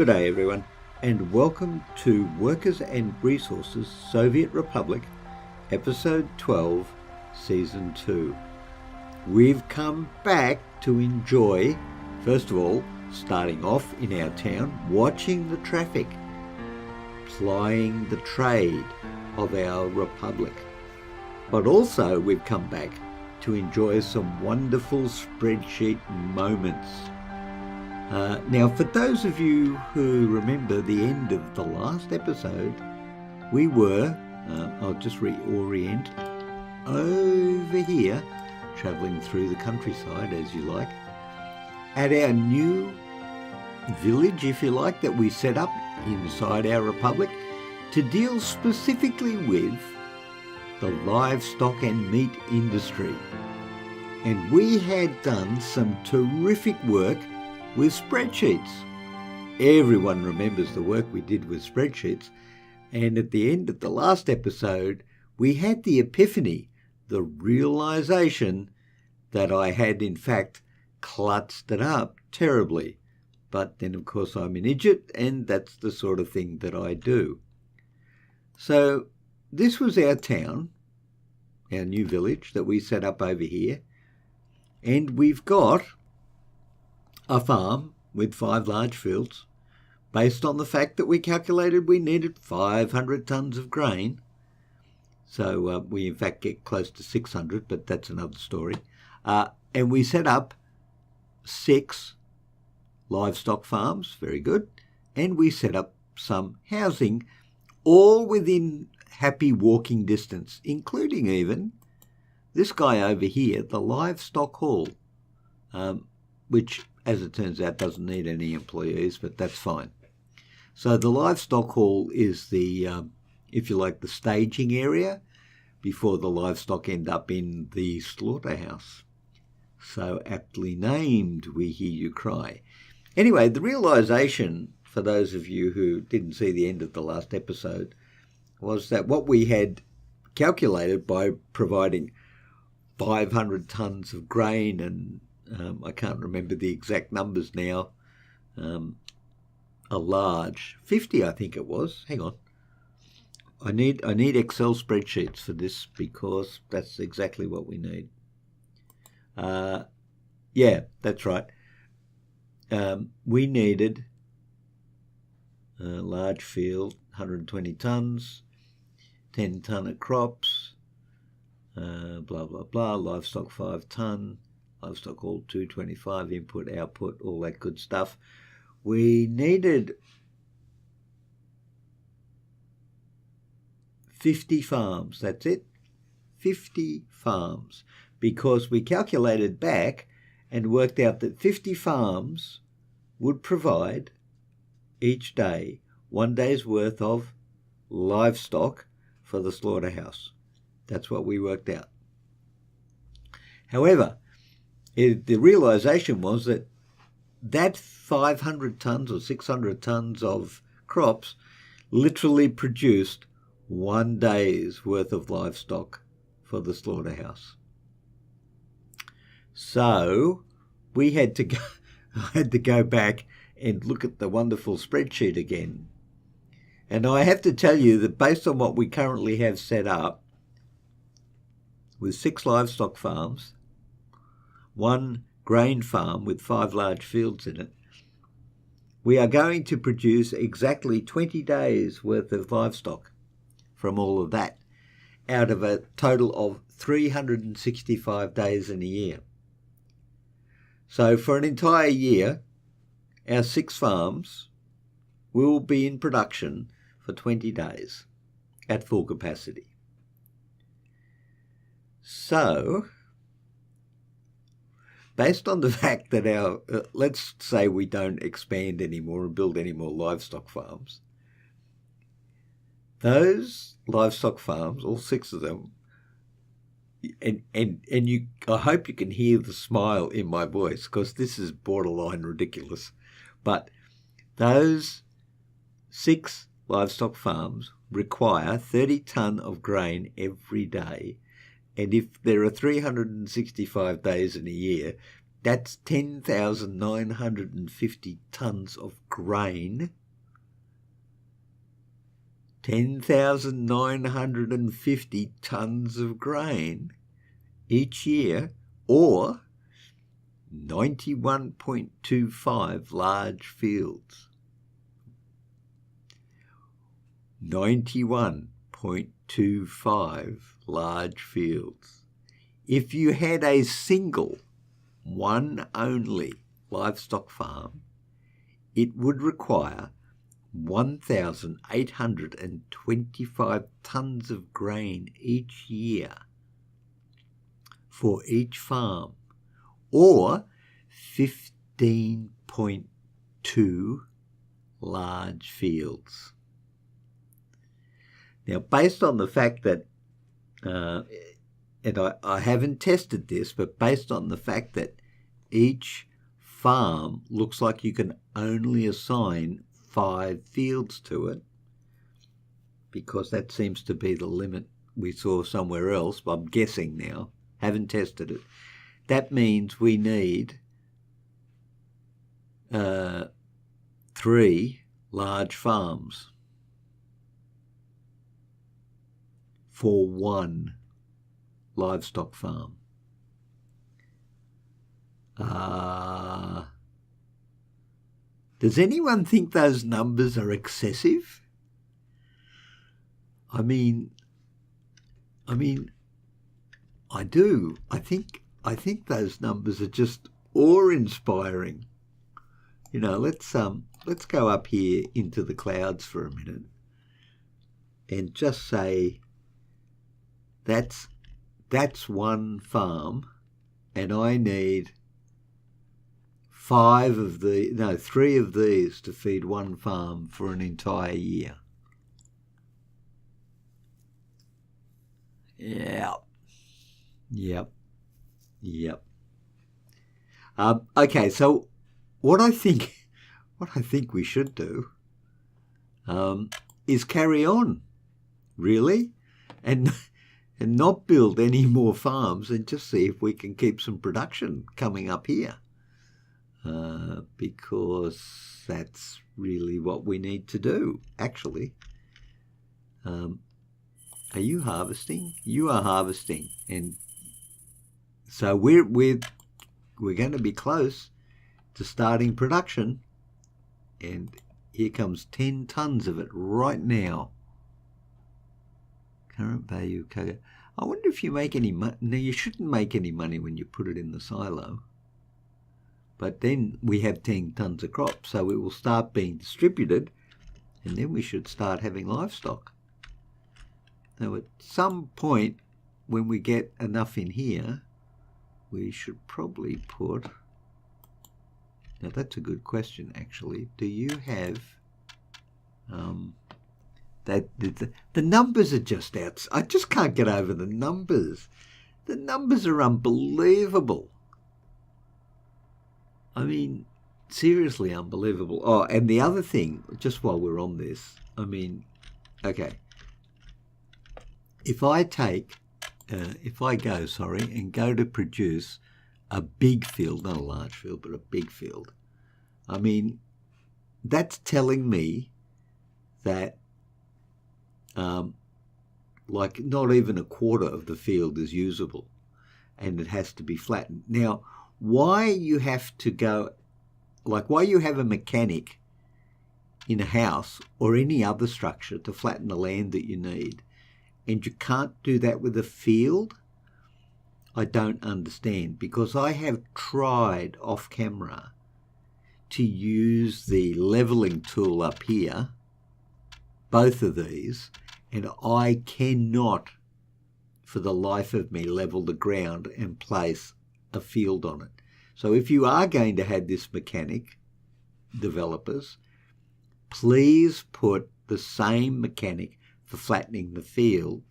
Good day, everyone, and welcome to Workers and Resources Soviet Republic, Episode 12, Season 2. We've come back to enjoy, first of all, starting off in our town, watching the traffic, plying the trade of our republic. But also we've come back to enjoy some wonderful spreadsheet moments. Now, for those of you who remember the end of the last episode, we were, I'll just reorient, over here, travelling through the countryside, as you like, at our new village, if you like, that we set up inside our republic to deal specifically with the livestock and meat industry. And we had done some terrific work with spreadsheets. Everyone remembers the work we did with spreadsheets, and at the end of the last episode we had the epiphany, the realization that I had in fact clutched it up terribly. But then of course I'm an idiot, and that's the sort of thing that I do. So this was our town, our new village that we set up over here, and we've got a farm with 5 large fields based on the fact that we calculated we needed 500 tonnes of grain. So we in fact get close to 600, but that's another story. And we set up 6 livestock farms, very good, and we set up some housing, all within happy walking distance, including even this guy over here, the livestock hall, which, as it turns out, doesn't need any employees, but that's fine. So the livestock hall is the, if you like, the staging area before the livestock end up in the slaughterhouse. So aptly named, we hear you cry. Anyway, the realisation, for those of you who didn't see the end of the last episode, was that what we had calculated by providing 500 tonnes of grain and I can't remember the exact numbers now, a large 50, I think it was. Hang on. I need Excel spreadsheets for this because that's exactly what we need. Yeah, that's right. We needed a large field, 120 tonnes, 10 tonne of crops, blah, blah, blah, livestock 5 tonne, livestock all 225, input, output, all that good stuff. We needed 50 farms, that's it, 50 farms, because we calculated back and worked out that 50 farms would provide each day 1 day's worth of livestock for the slaughterhouse. That's what we worked out. However, the realisation was that 500 tonnes or 600 tonnes of crops literally produced 1 day's worth of livestock for the slaughterhouse. So we had to go back and look at the wonderful spreadsheet again. And I have to tell you that based on what we currently have set up, with 6 livestock farms, 1 grain farm with 5 large fields in it, we are going to produce exactly 20 days worth of livestock from all of that, out of a total of 365 days in a year. So for an entire year, our 6 farms will be in production for 20 days at full capacity. So, based on the fact that our, let's say we don't expand anymore and build any more livestock farms, those livestock farms, all 6 of them, and you, I hope you can hear the smile in my voice because this is borderline ridiculous, but those 6 livestock farms require 30 tonne of grain every day. And if there are 365 days in a year, That's 10,950 tonnes of grain. 10,950 tonnes of grain each year, or 91.25 large fields. 91.25 large fields. If you had a single, one only livestock farm, it would require 1,825 tonnes of grain each year for each farm, or 15.2 large fields. Now, based on the fact that, and I haven't tested this, but based on the fact that each farm looks like you can only assign 5 fields to it, because that seems to be the limit we saw somewhere else, but I'm guessing now, haven't tested it. That means we need 3 large farms for one livestock farm. Does anyone think those numbers are excessive? I mean, I do. I think those numbers are just awe-inspiring. You know, let's go up here into the clouds for a minute and just say that's one farm, and I need 3 of these to feed one farm for an entire year. Yep. Okay, so what I think we should do is carry on, really, and not build any more farms, and just see if we can keep some production coming up here, because that's really what we need to do, actually. Are you harvesting? You are harvesting, and so we're going to be close to starting production, and here comes 10 tonnes of it right now. Current value of cocoa. I wonder if you make any money. No, you shouldn't make any money when you put it in the silo. But then we have 10 tonnes of crop, so it will start being distributed, and then we should start having livestock. Now, at some point, when we get enough in here, we should probably put... Now, that's a good question, actually. Do you have... the numbers are just out. I just can't get over the numbers. The numbers are unbelievable. I mean, seriously unbelievable. Oh, and the other thing, just while we're on this, I mean, okay. If I go to produce a big field, not a large field, but a big field, I mean, that's telling me that like not even a quarter of the field is usable, and it has to be flattened. Now, why you have a mechanic in a house or any other structure to flatten the land that you need, and you can't do that with a field, I don't understand, because I have tried off camera to use the leveling tool up here, both of these, and I cannot for the life of me level the ground and place a field on it. So if you are going to have this mechanic, developers, please put the same mechanic for flattening the field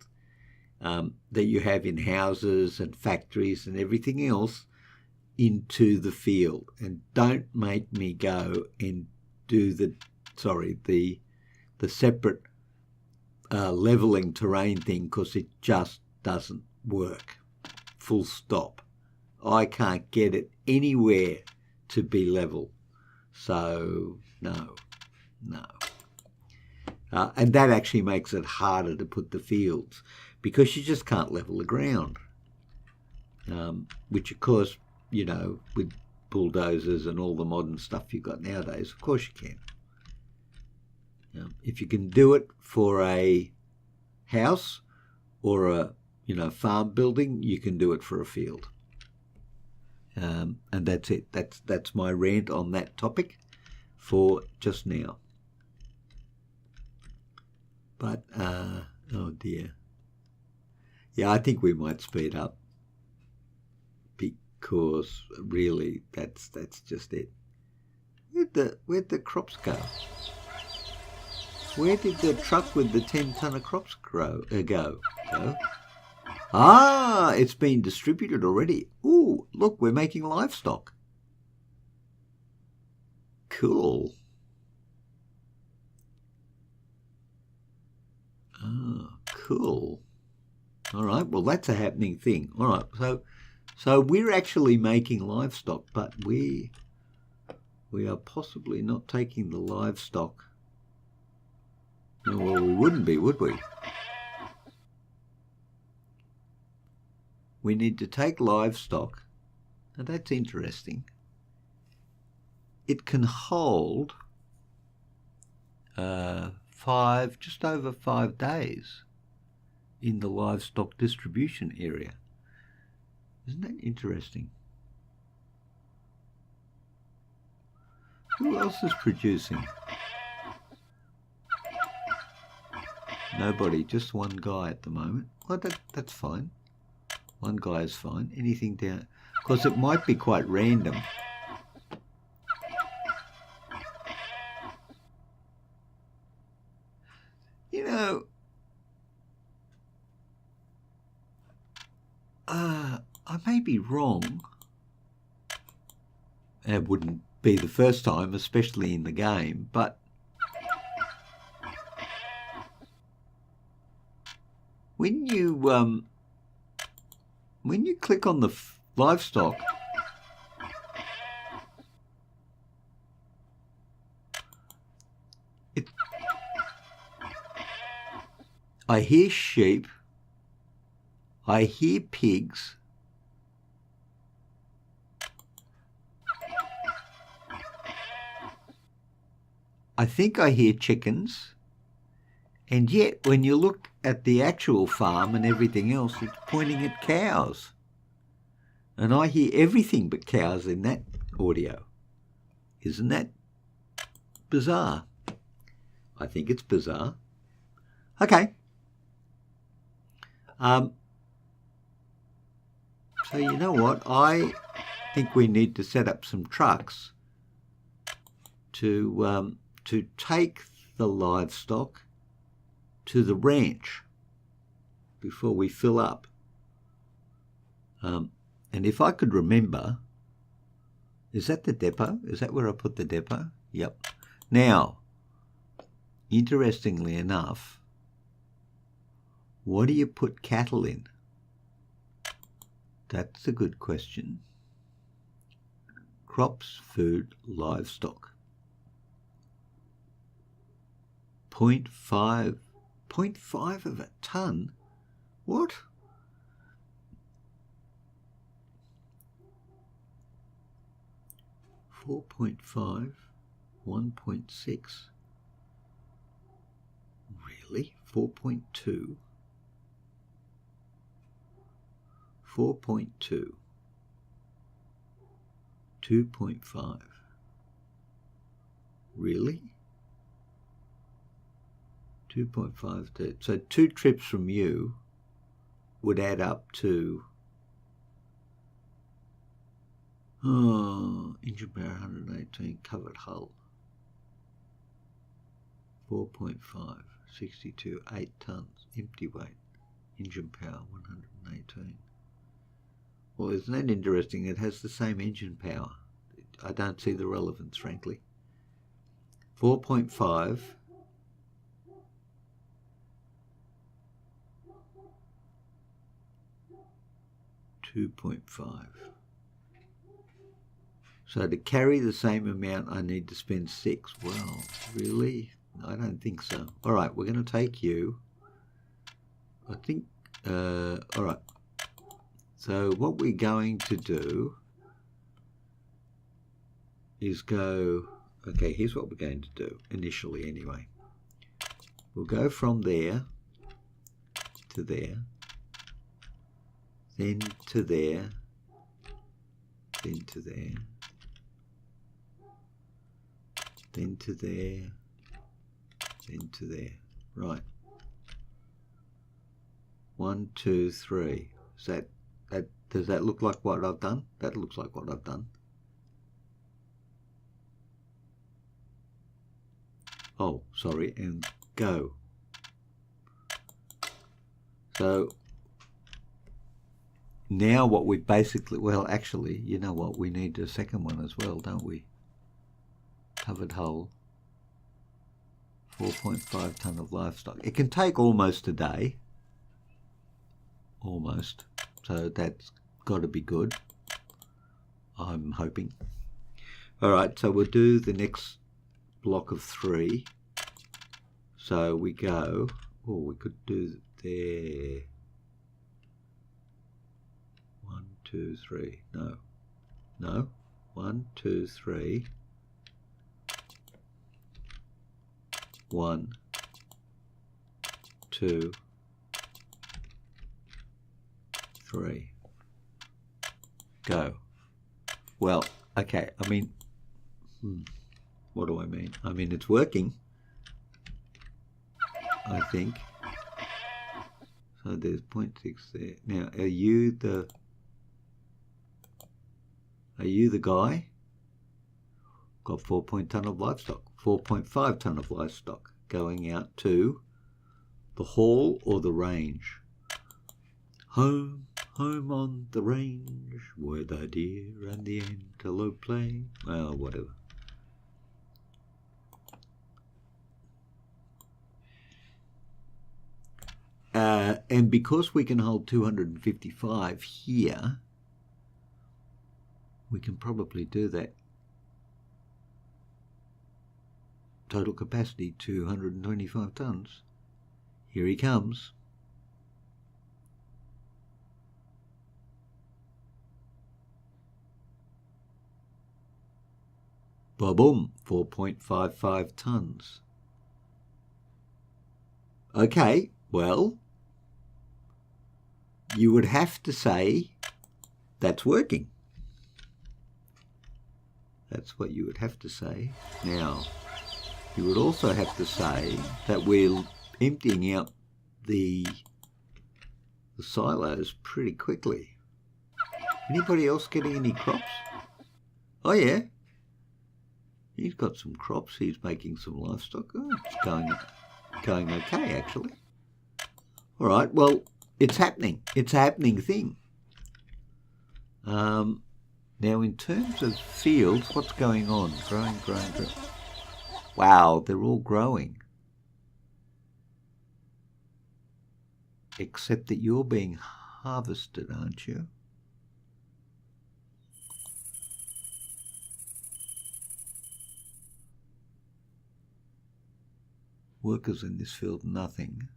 that you have in houses and factories and everything else into the field, and don't make me go and do the separate leveling terrain thing, because it just doesn't work. Full stop. I can't get it anywhere to be level. So, no. And that actually makes it harder to put the fields because you just can't level the ground. Which, of course, with bulldozers and all the modern stuff you've got nowadays, of course you can. If you can do it for a house or a farm building, you can do it for a field. And that's it. That's my rant on that topic for just now. But oh dear. Yeah, I think we might speed up because really that's just it. Where'd the crops go? Where did the truck with the 10-ton of crops go? Ah, it's been distributed already. Ooh, look, we're making livestock. Cool. Oh, cool. All right, well, that's a happening thing. All right, so we're actually making livestock, but we are possibly not taking the livestock. Well, we wouldn't be, would we? We need to take livestock. Now that's interesting. It can hold just over 5 days in the livestock distribution area. Isn't that interesting? Who else is producing? Nobody, just one guy at the moment. Well, that's fine. One guy is fine. Anything down, because it might be quite random. I may be wrong. It wouldn't be the first time, especially in the game, but when you click on the livestock, I hear sheep, I hear pigs, I think I hear chickens, and yet when you look at the actual farm and everything else, it's pointing at cows. And I hear everything but cows in that audio. Isn't that bizarre? I think it's bizarre. Okay. So you know what? I think we need to set up some trucks to take the livestock to the ranch before we fill up. And if I could remember, is that the depot? Is that where I put the depot? Yep. Now, interestingly enough, what do you put cattle in? That's a good question. Crops, food, livestock. 0.5 of a ton? What? $4.5, 1.6. Really? 4.2? 4.2. 2.5. Really? 2.5. So 2 trips from you would add up to engine power 118, covered hull 4.5, 62, 8 tons, empty weight, engine power 118. Well, isn't that interesting? It has the same engine power. I don't see the relevance, frankly. 4.5. 2.5. So to carry the same amount, I need to spend 6. Well, really? I don't think so. All right, we're going to take you. I think, all right. So what we're going to do is go, okay, here's what we're going to do, initially anyway. We'll go from there to there, then to there, then to there, then to there, then to there. Right. 1, 2, 3. Is that does that look like what I've done? That looks like what I've done. Oh, sorry, and go. So now what we basically, well, actually, you know what? We need a second one as well, don't we? Covered hull. 4.5 tonne of livestock. It can take almost a day. Almost. So that's got to be good. I'm hoping. All right, so we'll do the next block of 3. So we go, oh, we could do there. 1, 2, 3. No. 1, 2, 3. 1, 2, 3. Go. Well, okay, I mean, what do I mean? I mean, it's working, I think. So there's 0.6 there. Now, are you the guy? Got 4 tonne of livestock, 4.5 tonne of livestock going out to the hall or the range. Home on the range, where the deer and the antelope play. Well, whatever. And because we can hold 255 here, we can probably do that. Total capacity 225 tonnes. Here he comes. Ba-boom, 4.55 tonnes. Okay, well, you would have to say that's working. That's what you would have to say. Now, you would also have to say that we're emptying out the silos pretty quickly. Anybody else getting any crops? Oh yeah, he's got some crops. He's making some livestock. Oh, it's going okay actually. All right, well, it's happening. It's a happening thing. Now, in terms of fields, what's going on? Growing. Wow, they're all growing. Except that you're being harvested, aren't you? Workers in this field, nothing.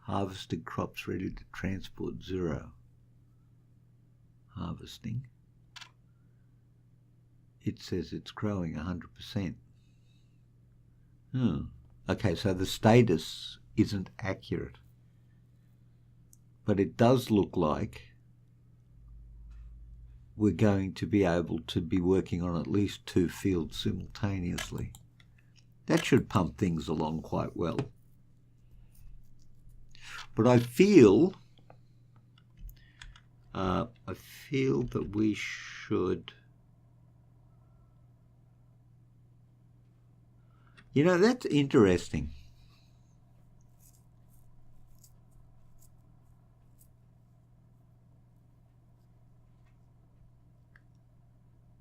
Harvested crops ready to transport, 0. Harvesting. It says it's growing 100%. Okay, so the status isn't accurate. But it does look like we're going to be able to be working on at least 2 fields simultaneously. That should pump things along quite well. But I feel that we should, you know, that's interesting.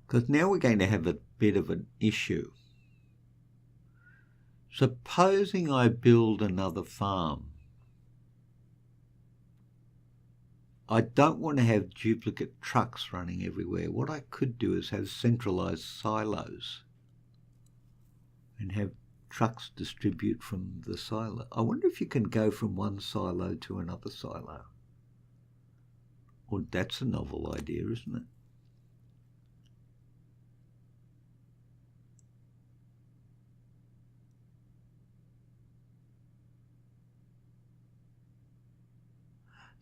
Because now we're going to have a bit of an issue. Supposing I build another farm, I don't want to have duplicate trucks running everywhere. What I could do is have centralized silos and have trucks distribute from the silo. I wonder if you can go from one silo to another silo. Well, that's a novel idea, isn't it?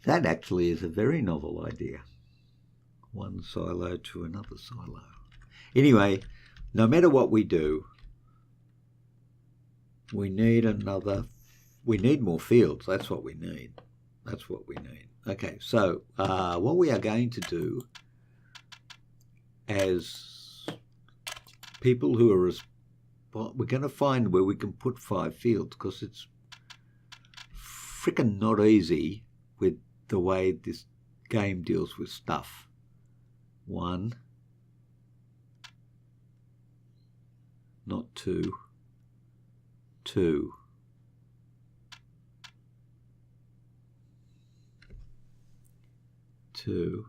That actually is a very novel idea. One silo to another silo. Anyway, no matter what we do, we need more fields. That's what we need. That's what we need. Okay, so what we are going to do as people who are, we're going to find where we can put 5 fields, because it's frickin' not easy with the way this game deals with stuff. 1, not 2, 2. 2,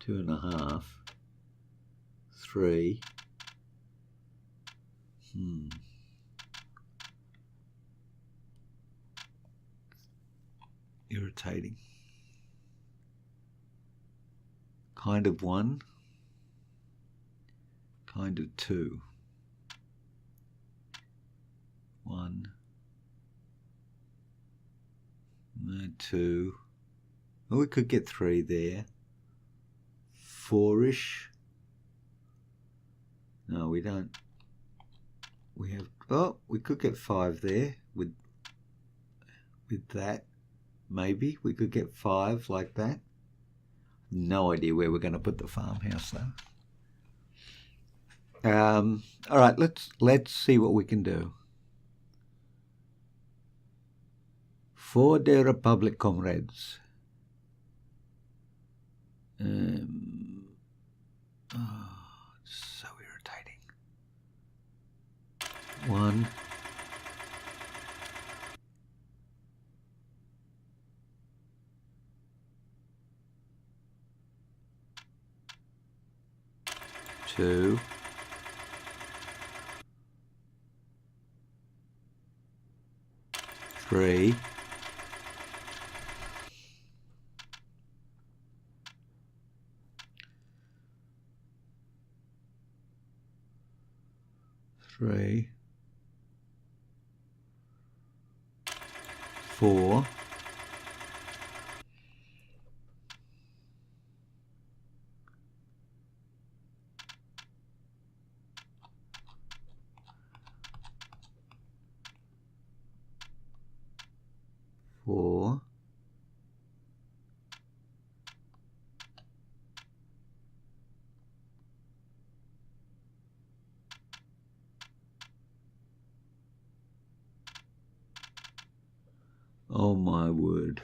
2.5, 3. Irritating. Kind of 1, kind of 2. 1, 2. Well, we could get 3 there. 4-ish. No, we don't. We have, we could get 5 there with that. Maybe we could get 5 like that. No idea where we're going to put the farmhouse though. All right, let's see what we can do. For the Republic, comrades. So irritating. 1. 2. 3. 3. 4. 4. Oh my word.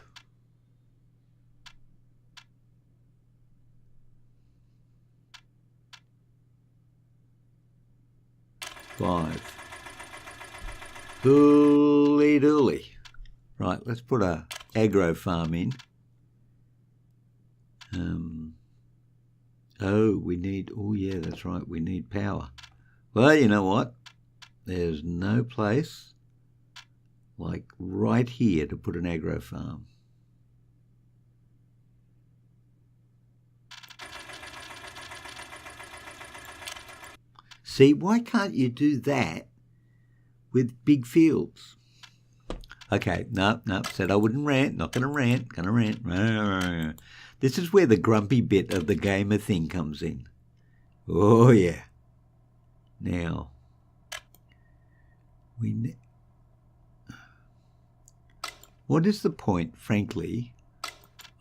5. Hooly dooly. Right, let's put a agro farm in. We need, yeah, that's right, we need power. Well, you know what? There's no place like right here to put an agro farm. See, why can't you do that with big fields? Okay, no, said I wouldn't rant, not gonna rant. This is where the grumpy bit of the gamer thing comes in. Oh yeah. Now, what is the point, frankly,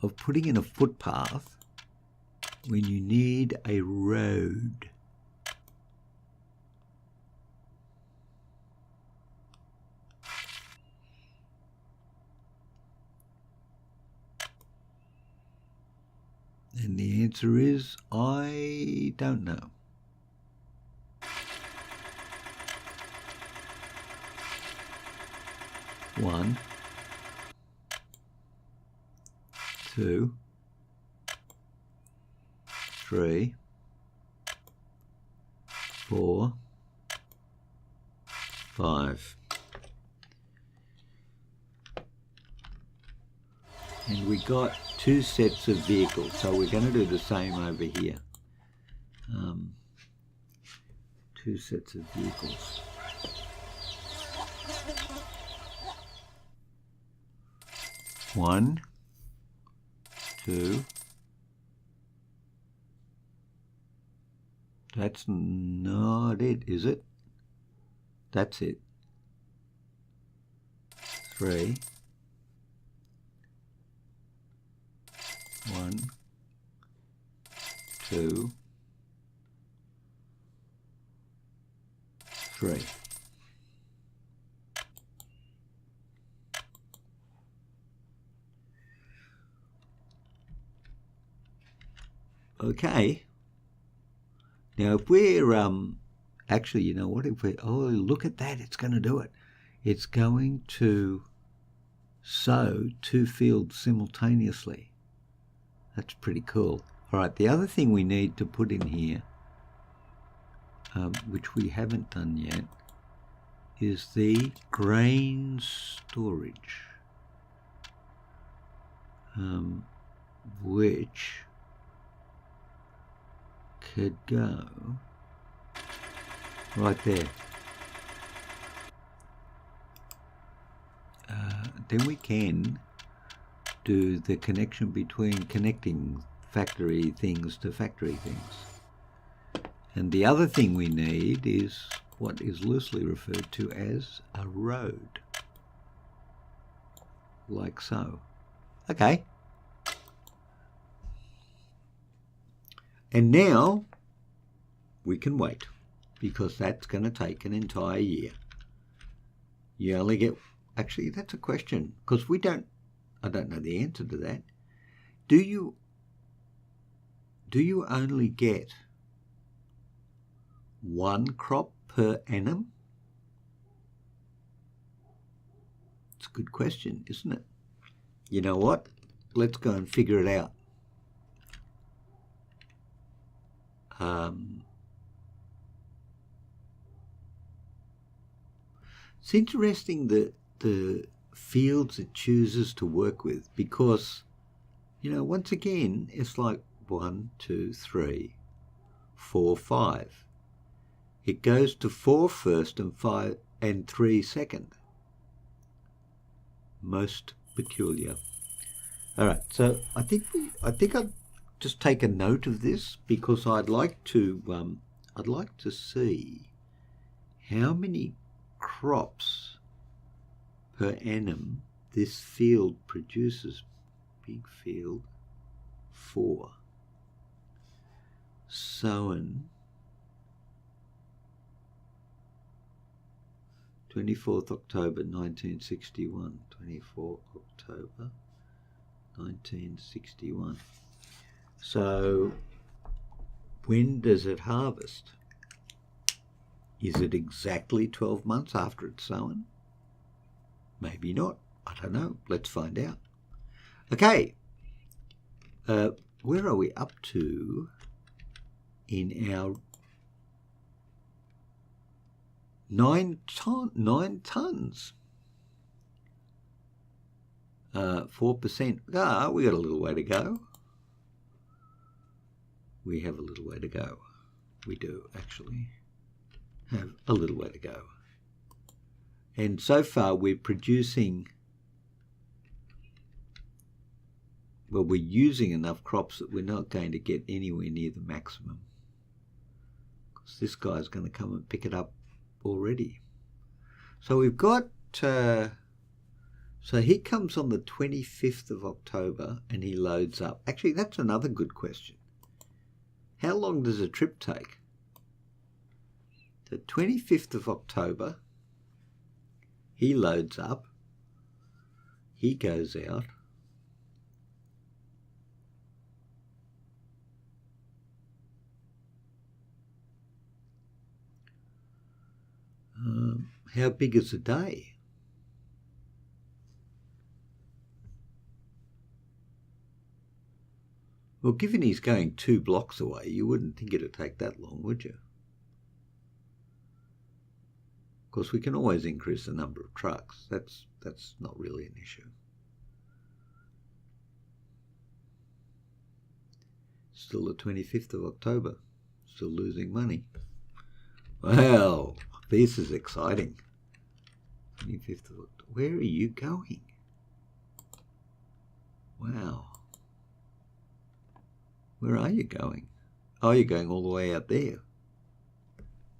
of putting in a footpath when you need a road? And the answer is, I don't know. One, 2, 3, 4, 5. And we got 2 sets of vehicles, so we're going to do the same over here. 2 sets of vehicles. One, 2. That's not it, is it? That's it. 3. 1, 2, 3. Okay. Now if we're actually, you know what, if we, oh, look at that, it's going to do it. It's going to sow 2 fields simultaneously. That's pretty cool. All right, the other thing we need to put in here, which we haven't done yet, is the grain storage, which could go right there. Then we can do the connection between connecting factory things to factory things. And the other thing we need is what is loosely referred to as a road, like so. Okay. And now we can wait, because that's going to take an entire year. You only get, actually that's a question, because I don't know the answer to that. Do you only get 1 crop per annum? It's a good question, isn't it? You know what? Let's go and figure it out. It's interesting that the fields it chooses to work with, because, you know, once again, it's like 1, 2, 3, 4, 5. It goes to 4 first and 5 and 3 second. Most peculiar. All right, so I think I'll just take a note of this, because I'd like to see how many crops per annum this field produces. Big field 4. Sown 24th October 1961. 24 October 1961. So when does it harvest? Is it exactly 12 months after it's sown? Maybe not. I don't know. Let's find out. Okay. Where are we up to in our 9 tons? 4%. We got a little way to go. We have a little way to go. We do actually have a little way to go. And so far we're producing, well, we're using enough crops that we're not going to get anywhere near the maximum, because this guy's going to come and pick it up already. So we've got, so he comes on the 25th of October and he loads up. Actually, that's another good question. How long does a trip take? The 25th of October, he loads up, he goes out, how big is a day? Well, given he's going 2 blocks away, you wouldn't think it'd take that long, would you? Of course, we can always increase the number of trucks. That's not really an issue. Still the 25th of October. Still losing money. Well, this is exciting. 25th of October. Where are you going? Wow. Where are you going? Oh, you're going all the way out there.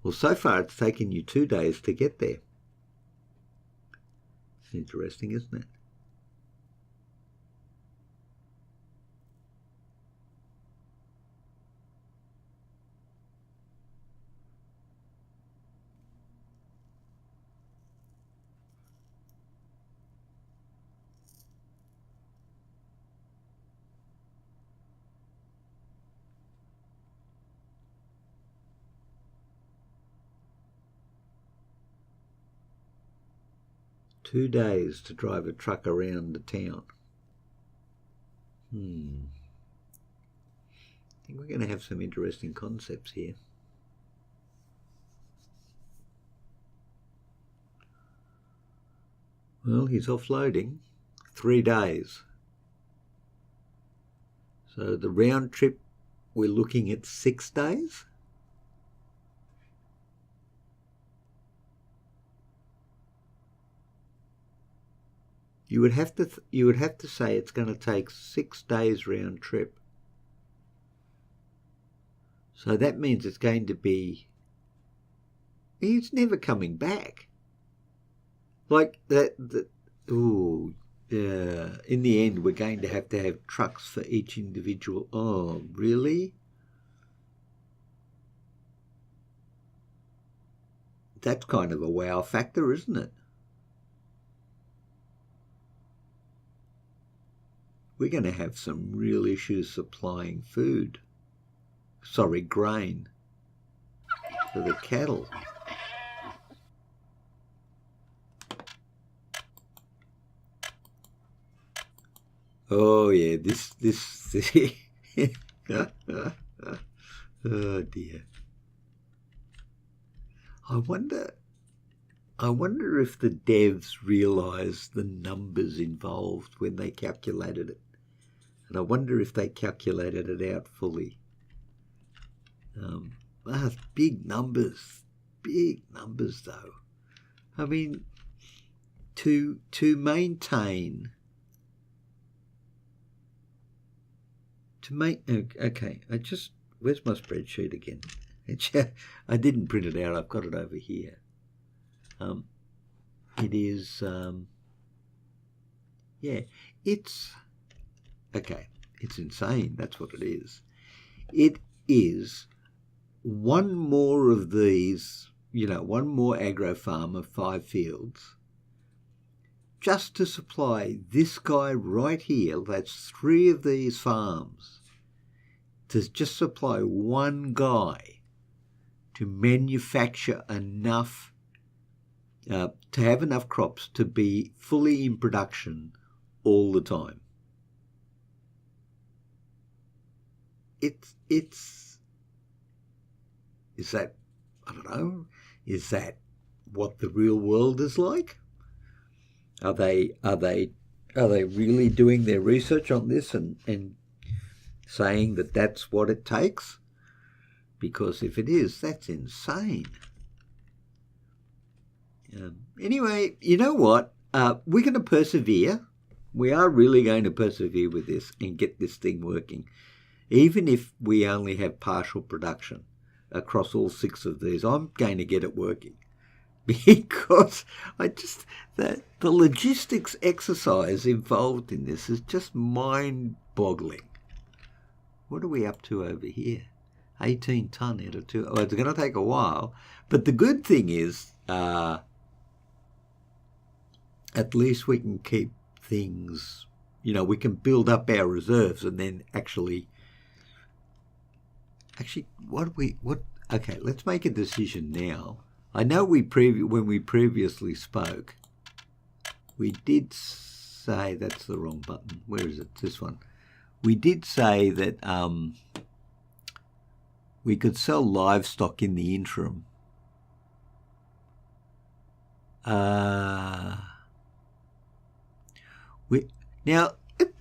Well, so far it's taken you 2 days to get there. It's interesting, isn't it? Two days to drive a truck around the town. I think we're going to have some interesting concepts here. Well, he's offloading 3 days. So the round trip, we're looking at 6 days. You would have to say it's going to take 6 days round trip. So that means it's going to be. He's never coming back. Like that. In the end, we're going to have trucks for each individual. Oh, really? That's kind of a wow factor, isn't it? We're going to have some real issues supplying food. Sorry, grain for the cattle. Oh yeah, this oh dear. I wonder if the devs realised the numbers involved when they calculated it. And I wonder if they calculated it out fully. Big numbers though. I mean, to maintain. Okay, where's my spreadsheet again? I didn't print it out. I've got it over here. It is, it's insane. That's what it is. It is one more of these, one more agro farm of 5 fields, just to supply this guy right here. That's 3 of these farms, to just supply one guy to manufacture enough, to have enough crops to be fully in production all the time. Is that, I don't know, is that what the real world is like? Are they really doing their research on this and saying that that's what it takes? Because if it is, that's insane. Anyway, you know what? We're going to persevere. We are really going to persevere with this and get this thing working. Even if we only have partial production across all 6 of these, I'm going to get it working. Because the logistics exercise involved in this is just mind-boggling. What are we up to over here? 18 tonne out of 2. Oh, it's going to take a while. But the good thing is, at least we can keep things, we can build up our reserves and then actually, okay, let's make a decision now. I know when we previously spoke, we did say, that's the wrong button. Where is it? This one. we did say that we could sell livestock in the interim.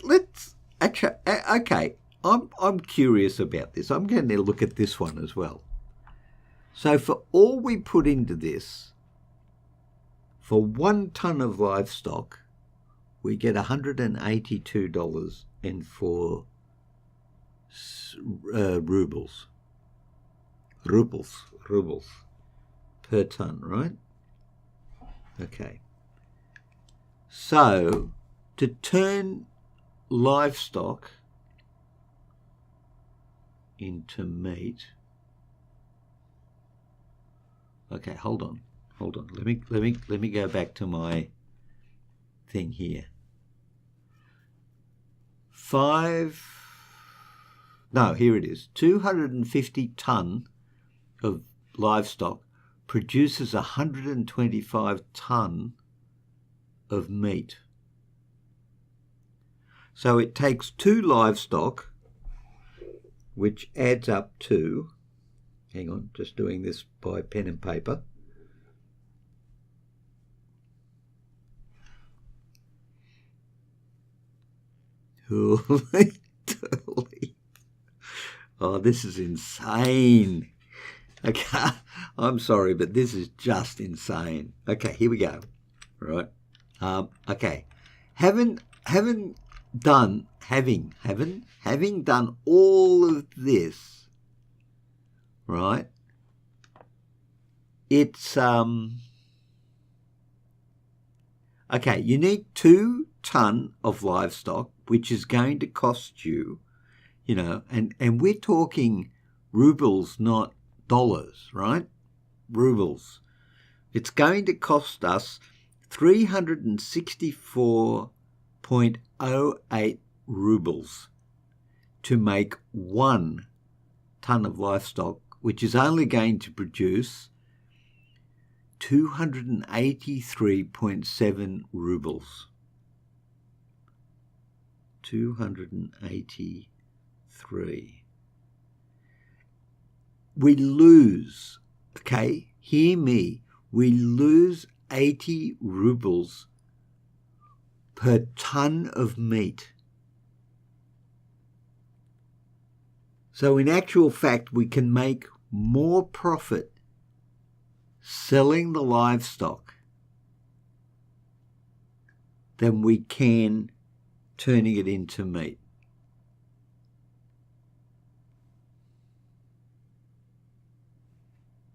Let's actually, okay. I'm curious about this. I'm going to look at this one as well. So for all we put into this, for 1 ton of livestock, we get $182.04 rubles per ton, right? Okay. So to turn livestock into meat. Okay, hold on. Let me go back to my thing here. 250 ton of livestock produces 125 ton of meat. So it takes 2 livestock, which adds up to, hang on, just doing this by pen and paper. Holy dooly. Oh, this is insane. Okay, I'm sorry, but this is just insane. Okay, here we go. Right. Okay. Having done all of this, right? It's okay, you need 2 ton of livestock, which is going to cost you, and we're talking rubles, not dollars, right? Rubles. It's going to cost us 364.08 rubles to make 1 ton of livestock, which is only going to produce 283.7 rubles. 283. We lose, okay, hear me, we lose 80 rubles per ton of meat. So in actual fact, we can make more profit selling the livestock than we can turning it into meat.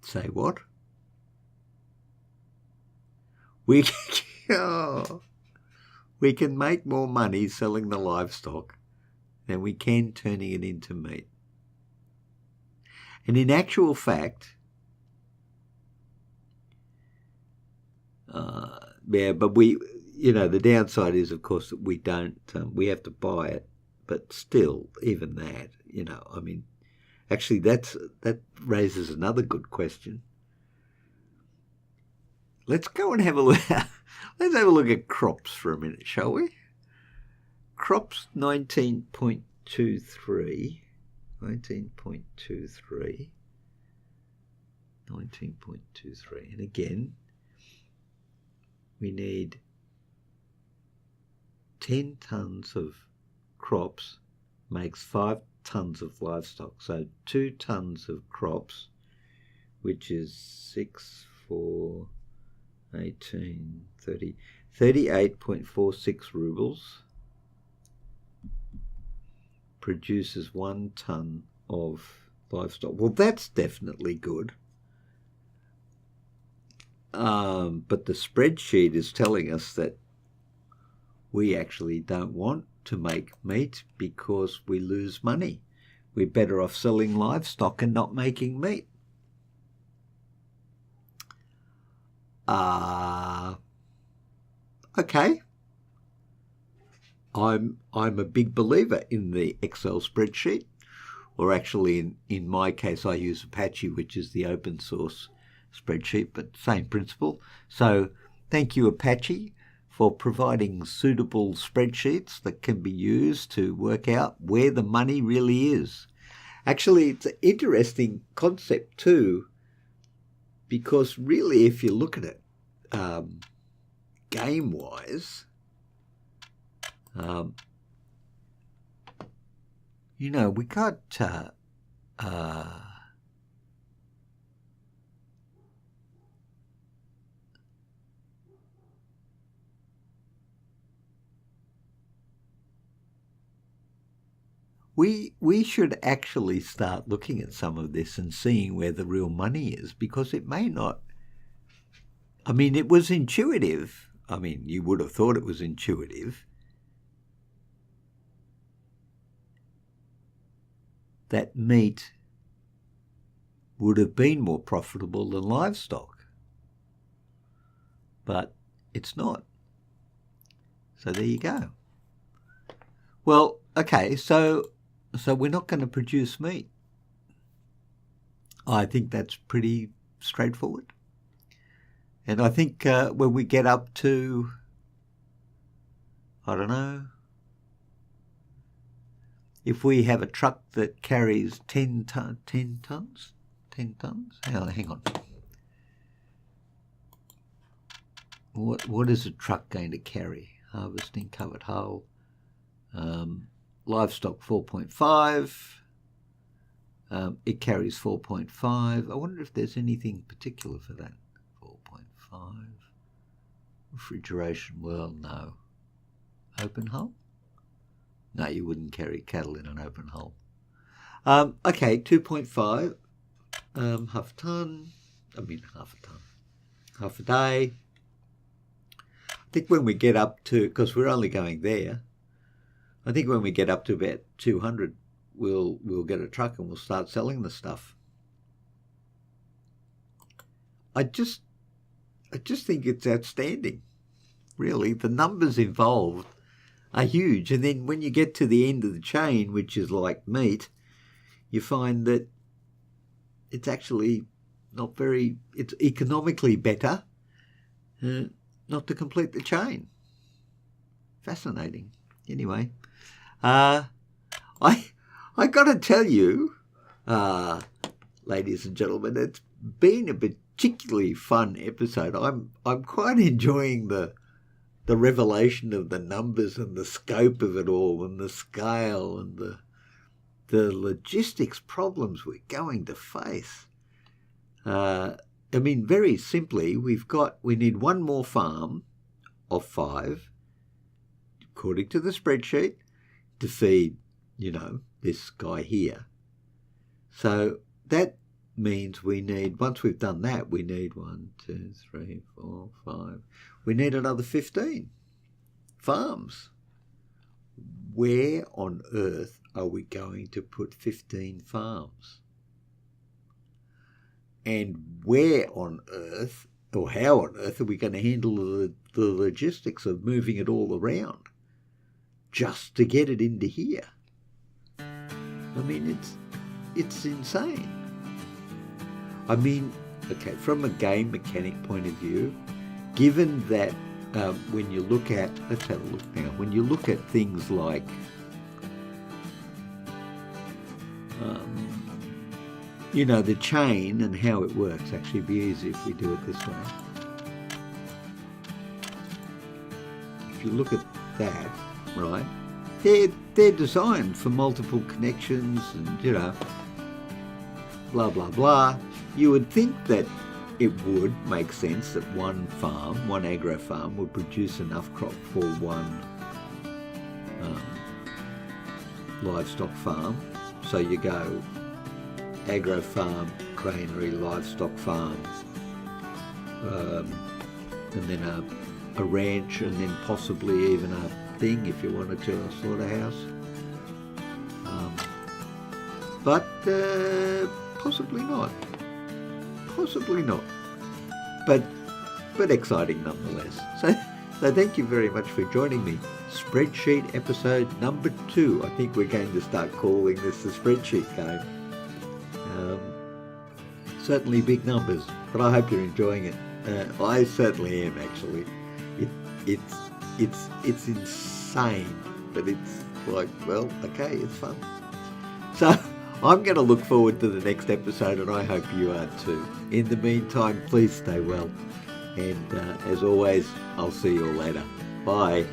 Say what? We can make more money selling the livestock than we can turning it into meat. And in actual fact, but the downside is, of course, that we don't, we have to buy it. But still, even that, actually that raises another good question. Let's go and have a look. Let's have a look at crops for a minute, shall we? Crops 19.23. 19.23. And again, we need 10 tons of crops makes 5 tons of livestock. So 2 tons of crops, which is 6, 4, 18, 30, 38.46 rubles, produces 1 ton of livestock. Well, that's definitely good. But the spreadsheet is telling us that we actually don't want to make meat because we lose money. We're better off selling livestock and not making meat. Okay. I'm a big believer in the Excel spreadsheet, or actually in my case I use Apache, which is the open source spreadsheet, but same principle. So thank you, Apache, for providing suitable spreadsheets that can be used to work out where the money really is. Actually, it's an interesting concept too, because really if you look at it game-wise, we got we should actually start looking at some of this and seeing where the real money is, because it may not. I mean, it was intuitive. I mean, you would have thought it was intuitive that meat would have been more profitable than livestock. But it's not. So there you go. Well, okay, so we're not going to produce meat. I think that's pretty straightforward. And I think when we get up to, I don't know, if we have a truck that carries 10 tons? Hang on. What is a truck going to carry? Harvesting, covered hull, livestock 4.5. It carries 4.5. I wonder if there's anything particular for that. 4.5. Refrigeration, well, no. Open hull? No, you wouldn't carry cattle in an open hull. Okay, 2.5. Half a day. I think when we get up to, because we're only going there, I think when we get up to about 200, we'll get a truck and we'll start selling the stuff. I just think it's outstanding. Really, the numbers involved are huge. And then when you get to the end of the chain, which is like meat, you find that it's actually it's economically better not to complete the chain. Fascinating. Anyway, I got to tell you, ladies and gentlemen, it's been a particularly fun episode. I'm quite enjoying the revelation of the numbers and the scope of it all, and the scale and the logistics problems we're going to face. I mean, very simply, we need one more farm of 5, according to the spreadsheet, to feed, this guy here. So that means once we've done that, we need 1, 2, 3, 4, 5. We need another 15 farms. Where on earth are we going to put 15 farms? And where on earth, or how on earth, are we going to handle the logistics of moving it all around just to get it into here? I mean, it's insane. I mean, okay, from a game mechanic point of view, given that when you look at, let's have a look now, when you look at things like the chain and how it works, actually be easy if we do it this way. If you look at that, right, they're designed for multiple connections and, blah, blah, blah. You would think that it would make sense that one agro farm, would produce enough crop for one livestock farm. So you go agro farm, granary, livestock farm, and then a ranch, and then possibly even a thing if you wanted to, a slaughterhouse. But possibly not. But exciting nonetheless. So thank you very much for joining me. Spreadsheet episode number 2. I think we're going to start calling this the spreadsheet game. Certainly big numbers, but I hope you're enjoying it. I certainly am, actually. It's it's insane, but it's like, well, okay, it's fun. So I'm going to look forward to the next episode, and I hope you are too. In the meantime, please stay well. And as always, I'll see you all later. Bye.